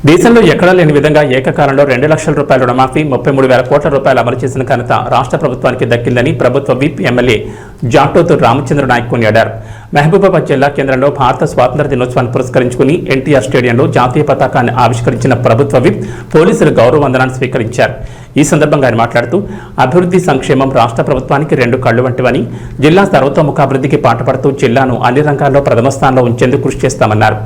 దేశంలో ఎక్కడా లేని విధంగా ఏకకాలంలో 2 లక్షల రూపాయల రుణమాఫీ 33,000 కోట్ల రూపాయలు అమలు చేసిన ఘనత రాష్ట్ర ప్రభుత్వానికి దక్కిందని ప్రభుత్వ విప్ ఎమ్మెల్యే జాటోతు రామచంద్ర నాయక్ కొనియాడారు. మహబూబాబాద్ జిల్లా కేంద్రంలో భారత స్వాతంత్ర్య దినోత్సవాన్ని పురస్కరించుకుని ఎన్టీఆర్ స్టేడియంలో జాతీయ పతాకాన్ని ఆవిష్కరించిన ప్రభుత్వ విప్ పోలీసులు గౌరవ వందనాన్ని స్వీకరించారు. ఈ సందర్భంగా ఆయన మాట్లాడుతూ అభివృద్ధి సంక్షేమం రాష్ట్ర ప్రభుత్వానికి 2 కళ్లు వంటివని, జిల్లా సర్వతోముఖాభివృద్ధికి పాటుపడుతూ జిల్లాను అన్ని రంగాల్లో ప్రథమ స్థానంలో ఉంచేందుకు కృషి చేస్తామన్నారు.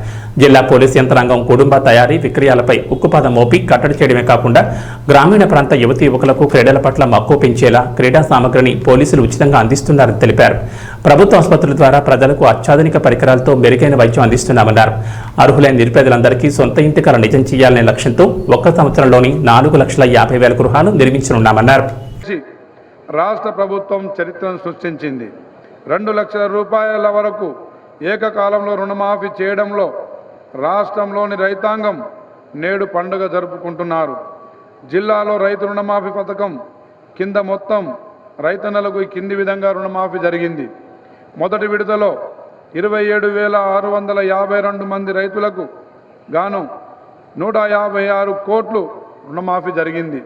జిల్లా పోలీసు యంత్రాంగం కుటుంబ తయారీ విక్రయాలపై ఉక్కుపాదం మోపి కట్టడి చేయడమే కాకుండా గ్రామీణ ప్రాంత యువతీ యువకులకు క్రీడల పట్ల మక్కువ పెంచేలా క్రీడా సామగ్రిని పోలీసులు ఉచితంగా అందిస్తున్నారని తెలిపారు. ప్రభుత్వ ఆసుపత్రుల ద్వారా ప్రజలకు అత్యాధునిక పరికరాలతో మెరుగైన వైద్యం అందిస్తున్నామన్నారు. అర్హులైన నిరుపేదలందరికీ సొంత ఇంటి కల నిజం చేయాలనే లక్ష్యంతో 1 సంవత్సరంలోని 4,50,000 గృహాలు నిర్మించనున్నామన్నారు. రాష్ట్ర ప్రభుత్వం చరిత్రను సృష్టించింది. 2 లక్షల రూపాయల వరకు ఏకకాలంలో రుణమాఫీ చేయడంలో రాష్ట్రంలోని రైతాంగం నేడు పండుగ జరుపుకుంటున్నారు. జిల్లాలో రైతు రుణమాఫీ పథకం కింద మొత్తం రైతన్నలకు ఈ కింది విధంగా రుణమాఫీ జరిగింది. మొదటి విడతలో 27,652 మంది రైతులకు గాను 156 కోట్లు రుణమాఫీ జరిగింది.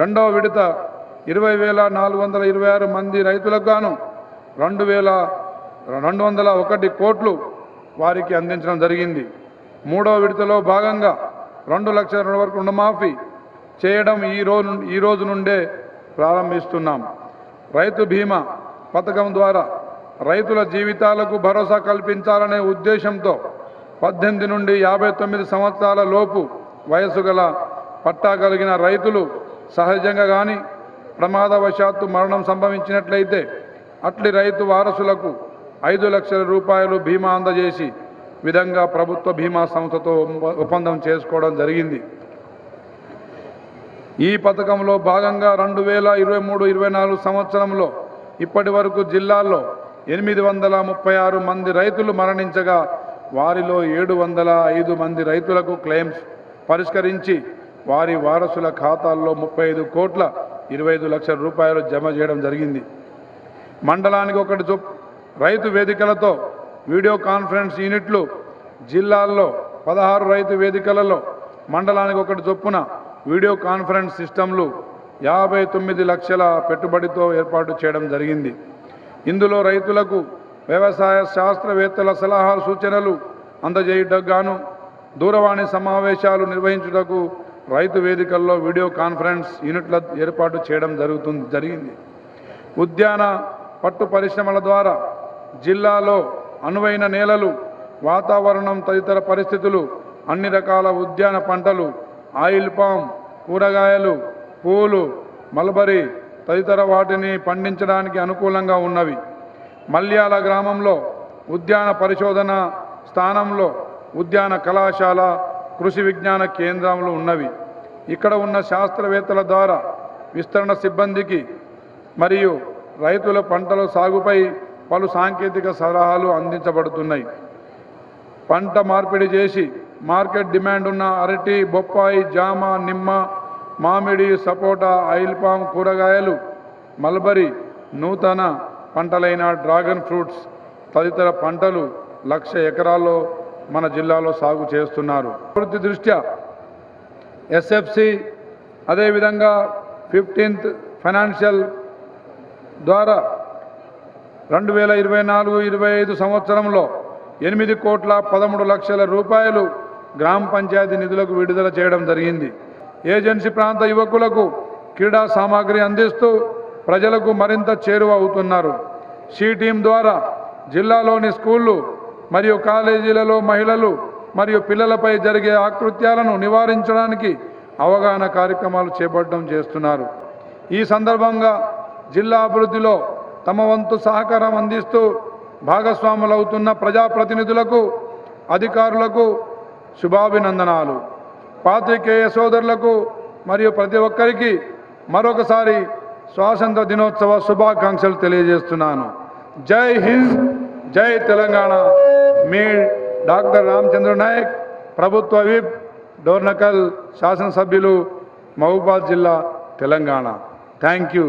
రెండవ విడత 20,426 మంది రైతులకు గాను 2,201 కోట్లు వారికి అందించడం జరిగింది. మూడవ విడతలో భాగంగా 2 లక్షల వరకు రుణమాఫీ చేయడం ఈ రోజు నుండే ప్రారంభిస్తున్నాం. రైతు బీమా పథకం ద్వారా రైతుల జీవితాలకు భరోసా కల్పించాలనే ఉద్దేశంతో 18 నుండి 59 సంవత్సరాల లోపు వయసు గల పట్టా కలిగిన రైతులు సహజంగా కానీ ప్రమాదవశాత్తు మరణం సంభవించినట్లయితే అట్లి రైతు వారసులకు 5 లక్షల రూపాయలు బీమా అందజేసి విధంగా ప్రభుత్వ బీమా సంస్థతో ఒప్పందం చేసుకోవడం జరిగింది. ఈ పథకంలో భాగంగా 2023-24 సంవత్సరంలో ఇప్పటి వరకు జిల్లాల్లో 836 మంది రైతులు మరణించగా వారిలో 705 మంది రైతులకు క్లెయిమ్స్ పరిష్కరించి వారి వారసుల ఖాతాల్లో 35,25 లక్షల రూపాయలు జమ చేయడం జరిగింది. మండలానికి ఒకటి రైతు వేదికలతో వీడియో కాన్ఫరెన్స్ యూనిట్లు జిల్లాల్లో 16 రైతు వేదికలలో మండలానికి ఒకటి చొప్పున వీడియో కాన్ఫరెన్స్ సిస్టంలు 59 లక్షల పెట్టుబడితో ఏర్పాటు చేయడం జరిగింది. ఇందులో రైతులకు వ్యవసాయ శాస్త్రవేత్తల సలహాలు సూచనలు అందజేయుటకు గాను దూరవాణి సమావేశాలు నిర్వహించుటకు రైతు వేదికల్లో వీడియో కాన్ఫరెన్స్ యూనిట్ల ఏర్పాటు చేయడం జరిగింది. ఉద్యాన పట్టు పరిశ్రమల ద్వారా జిల్లాలో అనువైన నేలలు, వాతావరణం తదితర పరిస్థితులు, అన్ని రకాల ఉద్యాన పంటలు, ఆయిల్ పామ్, కూరగాయలు, పూలు, మల్బరీ తదితర వాటిని పండించడానికి అనుకూలంగా ఉన్నవి. మల్యాల గ్రామంలో ఉద్యాన పరిశోధన స్థానంలో ఉద్యాన కళాశాల, కృషి విజ్ఞాన కేంద్రాలు ఉన్నవి. ఇక్కడ ఉన్న శాస్త్రవేత్తల ద్వారా విస్తరణ సిబ్బందికి మరియు రైతుల పంటల సాగుపై పలు సాంకేతిక సలహాలు అందించబడుతున్నాయి. పంట మార్పిడి చేసి మార్కెట్ డిమాండ్ ఉన్న అరటి, బొప్పాయి, జామ, నిమ్మ, మామిడి, సపోటా, ఆయిల్ పామ్, కూరగాయలు, మల్బరీ, నూతన పంటలైన డ్రాగన్ ఫ్రూట్స్ తదితర పంటలు 1,00,000 ఎకరాల్లో మన జిల్లాలో సాగు చేస్తున్నారు. అభివృద్ధి దృష్ట్యా ఎస్ఎఫ్సి అదేవిధంగా 15th ఫైనాన్షియల్ ద్వారా 2024-25 సంవత్సరంలో 8,13 లక్షల రూపాయలు గ్రామ పంచాయతీ నిధులకు విడుదల చేయడం జరిగింది. ఏజెన్సీ ప్రాంత యువకులకు క్రీడా సామాగ్రి అందిస్తూ ప్రజలకు మరింత చేరువ అవుతున్నారు. షీ టీం ద్వారా జిల్లాలోని స్కూళ్ళు మరియు కాలేజీలలో మహిళలు మరియు పిల్లలపై జరిగే ఆకృత్యాలను నివారించడానికి అవగాహన కార్యక్రమాలు చేపట్టడం చేస్తున్నారు. ఈ సందర్భంగా జిల్లా అభివృద్ధిలో తమ వంతు సహకారం అందిస్తూ భాగస్వాములవుతున్న ప్రజాప్రతినిధులకు, అధికారులకు శుభాభినందనాలు. పాత్రికేయ సోదరులకు మరియు ప్రతి ఒక్కరికి మరొకసారి స్వాతంత్ర దినోత్సవ శుభాకాంక్షలు తెలియజేస్తున్నాను. జై హింద్, జై తెలంగాణ. మీ డాక్టర్ రామచంద్ర నాయక్, ప్రభుత్వ విప్, డోర్నకల్ శాసనసభ్యులు, మహబూబాబాద్ జిల్లా, తెలంగాణ. Thank you.